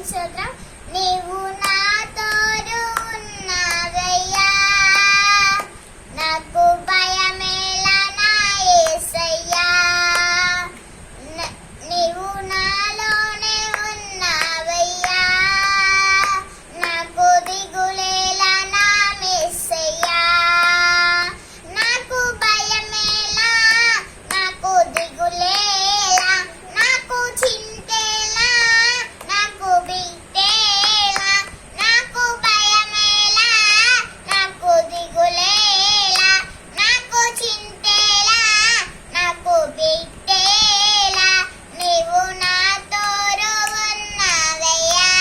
స్తోత్రం. నీవు నాతోడు ఉన్నావయ్యా, నాకు భయమేలా నా యేసయ్యా. నీవు నాలోనే ఉన్నావయ్యా, నాకు దిగులేలా నా యేసయ్యా. నాకు భయమేలా, నాకు దిగులేలా, నాకు చింతేలా, నాకు బిడ్డేలా. నాకు భయమేలా, నాకు దిగులేలా, నాకు చింతేలా, నాకు బిడ్డేలా. నీవు నాతోడు ఉన్నావయ్యా,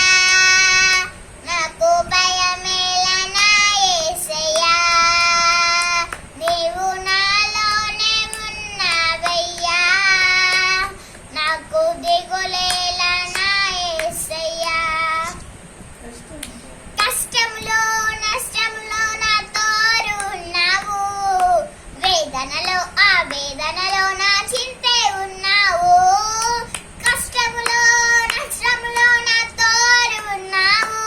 నాకు భయమేలా నా యేసయ్యా. నీవు నాలోనే ఉన్నావయ్యా, నాకు దిగులేలా నా యేసయ్యా. కష్టంలో నష్టంలో నా తోడు ఉన్నావు, వేదనలో ఆ వేదనలో నా చింతే ఉన్నావు. కష్టంలో నష్టంలో నా తోడు ఉన్నావు,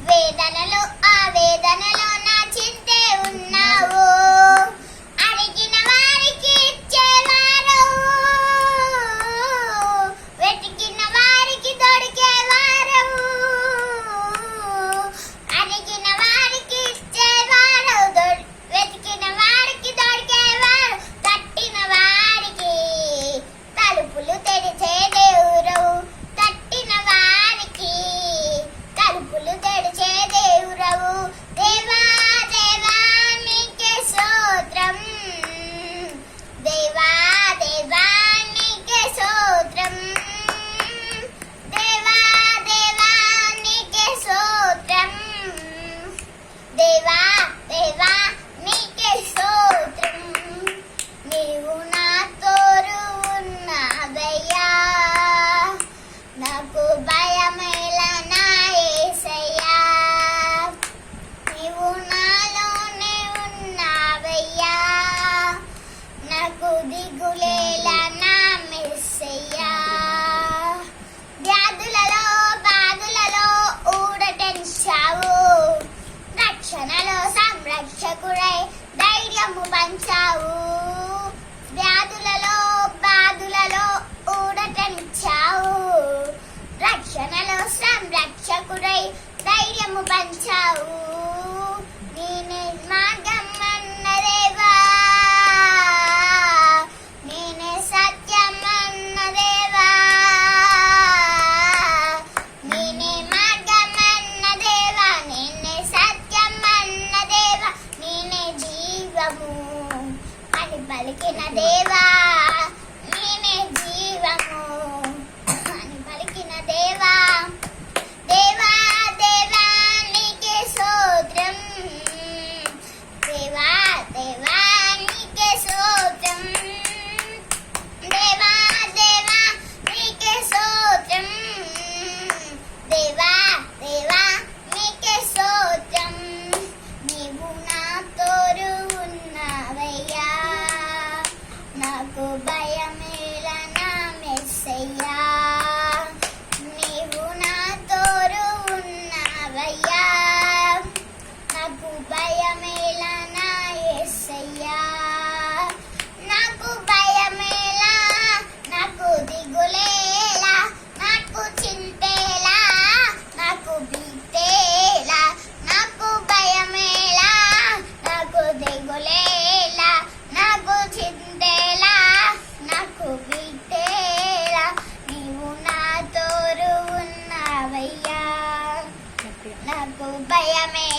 వేదనలో ఆ వేదనలో నా చింతే ఉన్నావు. అడిగిన వారికి ఇచ్చేవారు, వెతికిన వారికి దొరికేవారు. అడిగిన వారికి ఇచ్చేవారు, వెతికిన వారికి దొరికేవారు. తట్టిన వారికి తలుపులు తెరిచే దేవురవు, తట్టిన వారికి తలుపులు తెరిచే దేవురవు. దేవా దేవా నీకే స్తోత్రం, దేవా దేవా నీకే స్తోత్రం, దేవా దేవా నీకే స్తోత్రం, దేవా దేవా నీకే స్తోత్రం. నీవు నా తోడు ఉన్నావయ్యా, నాకు భయమేలా నా యేసయ్యా. నీవు నాలోనే ఉన్నావయ్యా, నాకు దిగులేలా నా మెస్సయ్యా. వ్యాధులలో బాధలలో ఊరటెంచావు, రక్షణలో సంరక్షకుడై ధైర్యము పంచావు. వ్యాధులలో బాధులలో ఊరటెంచావు, రక్షణలో సంరక్షకుడై ధైర్యము పంచావు. నేనే మార్గం అన్నదేవా, నేనే సత్యం అన్నదేవా, నేనే మార్గం అన్నదేవా, నేనే సత్యం అన్నదేవా, నేనే జీవము అని పలికిన దేవా, నేనే జీవము అని పలికిన దేవా. దేవా దేవా నీకే స్తోత్రం, దేవా దేవా నీకే స్తోత్రం, దేవా దేవా నీకే స్తోత్రం, దేవా దేవా నీకే స్తోత్రం. నీవు నా తోడు ఉన్నావయ్యా, నాకు భయమేలా నా మెస్సయ్యా. నీవు నా తోడు ఉన్నావయ్యా, నాకు భయమేలా నా యేసయ్యా. నాకు భయమేలా, నాకు దిగులేలా, నాకు చింతేలా, నాకు బిడ్డేలా. నాకు భయమేలా, నాకు దిగులేలా, నాకు చింతేలా, నాకు బిడ్డేలా. నీవు నా తోడు ఉన్నావయ్యా, నాకు భయమే